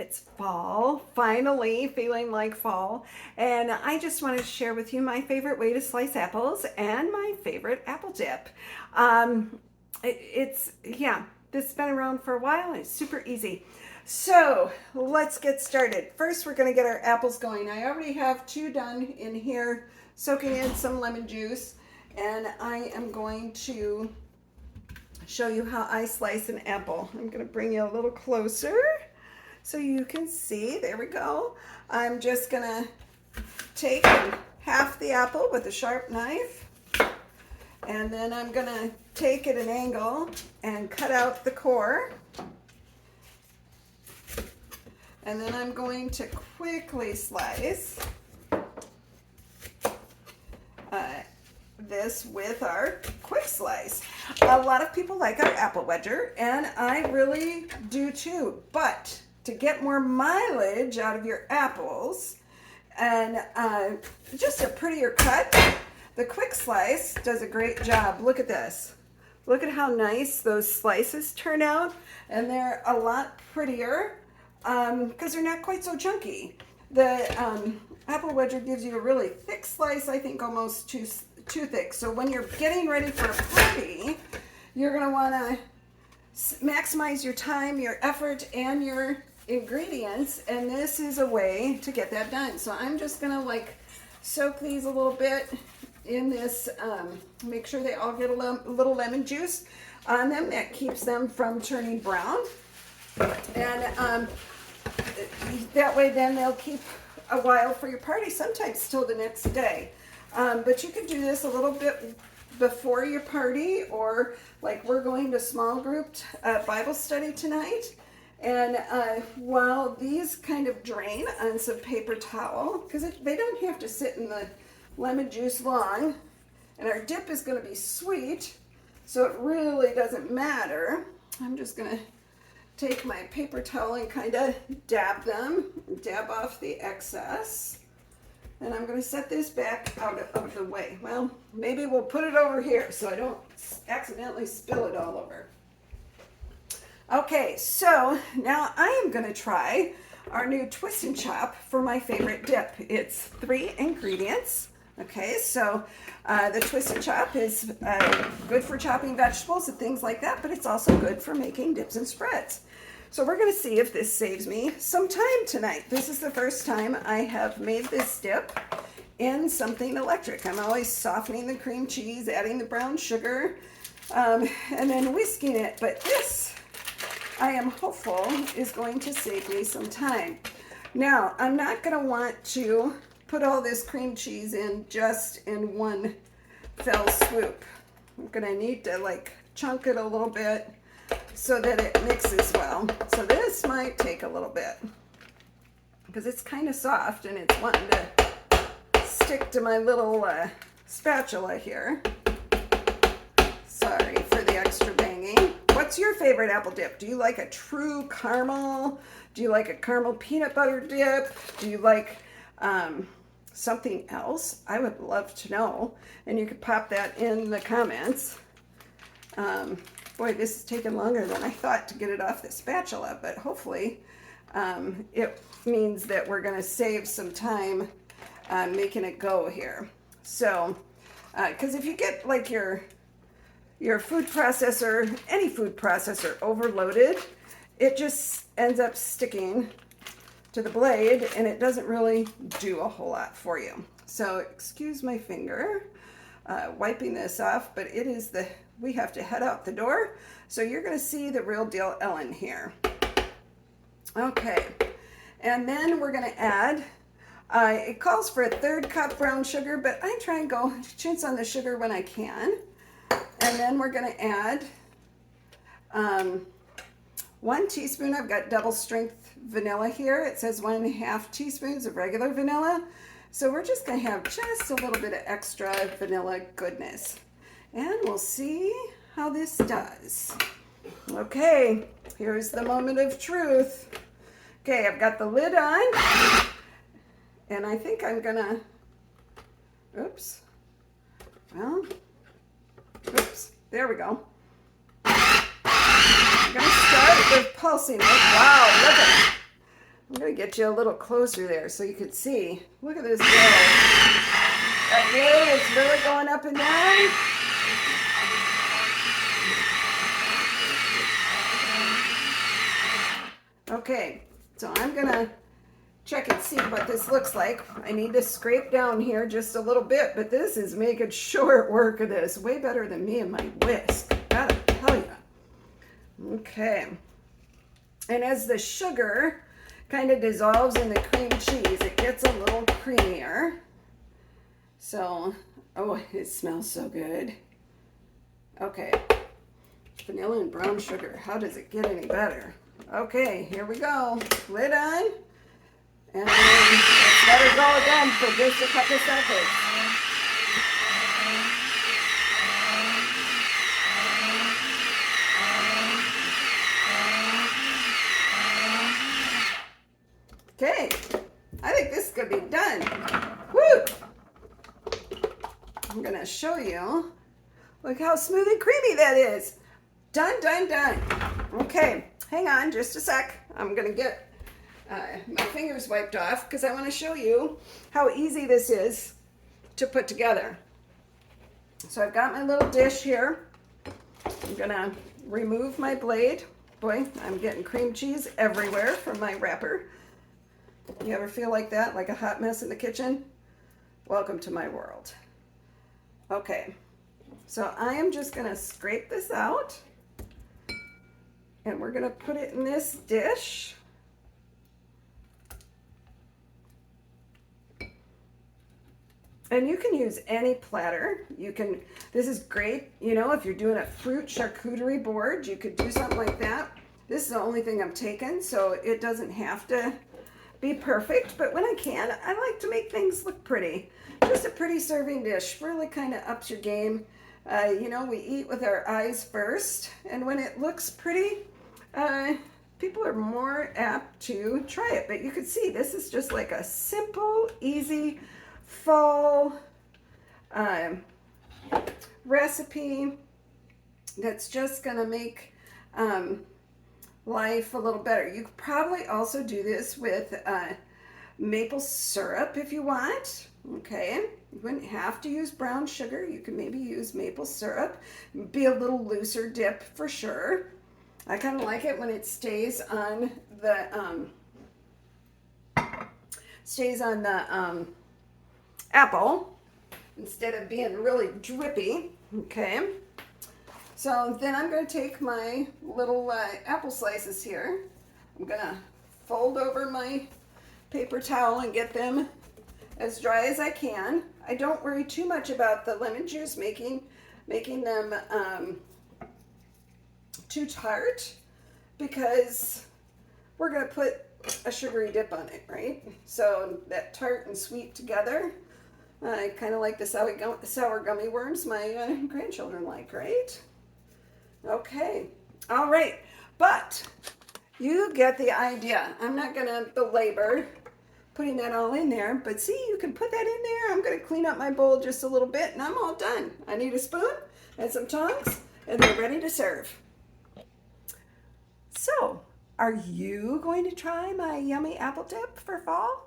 It's fall, finally feeling like fall. And I just wanted to share with you my favorite way to slice apples and my favorite apple dip. Um, yeah, this has been around for a while and it's super easy. So let's get started. First, we're going to get our apples going. I already have two done in here, soaking in some lemon juice. And I am going to show you how I slice an apple. I'm going to bring you a little closer so you can see. There we go. I'm just gonna take half the apple with a sharp knife, and then I'm gonna take at an angle and cut out the core, and then I'm going to quickly slice this with our quick slice. A lot of people like our apple wedger, and I really do too, but to get more mileage out of your apples and just a prettier cut, the quick slice does a great job. Look at this. Look at how nice those slices turn out, and they're a lot prettier because they're not quite so chunky. The apple wedger gives you a really thick slice, I think almost too thick. So when you're getting ready for a party, you're going to want to maximize your time, your effort, and your ingredients, and this is a way to get that done. So I'm just gonna like soak these a little bit in this, make sure they all get a little lemon juice on them. That keeps them from turning brown, and that way then they'll keep a while for your party, sometimes till the next day. But you can do this a little bit before your party, or like we're going to small group Bible study tonight. And while these kind of drain on some paper towel, because they don't have to sit in the lemon juice long, and our dip is going to be sweet, so it really doesn't matter. I'm just going to take my paper towel and kind of dab off the excess. And I'm going to set this back out of the way. Well, maybe we'll put it over here so I don't accidentally spill it all over. Okay, so now I am going to try our new Twist and Chop for my favorite dip. It's 3 ingredients. Okay, so the Twist and Chop is good for chopping vegetables and things like that, but it's also good for making dips and spreads. So we're going to see if this saves me some time tonight. This is the first time I have made this dip in something electric. I'm always softening the cream cheese, adding the brown sugar, and then whisking it, but this, I am hopeful, is going to save me some time. Now, I'm not going to want to put all this cream cheese in just in one fell swoop. I'm going to need to like chunk it a little bit so that it mixes well. So this might take a little bit because it's kind of soft and it's wanting to stick to my little spatula here. Sorry for the extra banging. What's your favorite apple dip? Do you like a true caramel? Do you like a caramel peanut butter dip? Do you like something else? I would love to know, and you could pop that in the comments. Boy, this is taking longer than I thought to get it off the spatula, but hopefully it means that we're going to save some time making it go here. So, because if you get like your food processor, any food processor overloaded, it just ends up sticking to the blade and it doesn't really do a whole lot for you. So excuse my finger, wiping this off, but it is we have to head out the door. So you're gonna see the real deal Ellen here. Okay, and then we're gonna add, it calls for a 1/3 cup brown sugar, but I try and go chintz on the sugar when I can. And then we're going to add 1 teaspoon. I've got double strength vanilla here. It says 1.5 teaspoons of regular vanilla. So we're just going to have just a little bit of extra vanilla goodness. And we'll see how this does. Okay, here's the moment of truth. Okay, I've got the lid on. And I think I'm going to, oops. Well, oops, there we go. I'm going to start with pulsing it. Wow, look at it. I'm going to get you a little closer there so you could see. Look at this go. Okay, it's really going up and down. Okay, so I'm going to check and see what this looks like. I need to scrape down here just a little bit, but this is making short work of this. Way better than me and my whisk, gotta tell you. Okay, and as the sugar kind of dissolves in the cream cheese, it gets a little creamier. So, oh, it smells so good. Okay, vanilla and brown sugar. How does it get any better? Okay, here we go. Lid on. And let's let her go again for just a couple seconds. Okay, I think this could be done. Woo! I'm gonna show you. Look how smooth and creamy that is. Done, done, done. Okay, hang on just a sec. I'm gonna get my fingers wiped off because I want to show you how easy this is to put together. So I've got my little dish here. I'm gonna remove my blade. Boy, I'm getting cream cheese everywhere from my wrapper. You ever feel like that, like a hot mess in the kitchen? Welcome to my world. Okay, so I am just gonna scrape this out and we're gonna put it in this dish. And you can use any platter. This is great, you know, if you're doing a fruit charcuterie board, you could do something like that. This is the only thing I'm taking, so it doesn't have to be perfect, but when I can, I like to make things look pretty. Just a pretty serving dish really kind of ups your game. You know, we eat with our eyes first, and when it looks pretty, people are more apt to try it. But you can see this is just like a simple, easy fall recipe that's just gonna make life a little better. You could probably also do this with maple syrup if you want. Okay, you wouldn't have to use brown sugar. You could maybe use maple syrup. Be a little looser dip for sure. I kind of like it when it stays on the apple instead of being really drippy. Okay, so then I'm going to take my little apple slices here. I'm going to fold over my paper towel and get them as dry as I can. I don't worry too much about the lemon juice making them too tart, because we're going to put a sugary dip on it, right? So that tart and sweet together. I kind of like the sour gummy worms my grandchildren like, right? Okay, all right, but you get the idea. I'm not gonna belabor putting that all in there, but see, you can put that in there. I'm gonna clean up my bowl just a little bit and I'm all done. I need a spoon and some tongs and they're ready to serve. So, are you going to try my yummy apple dip for fall?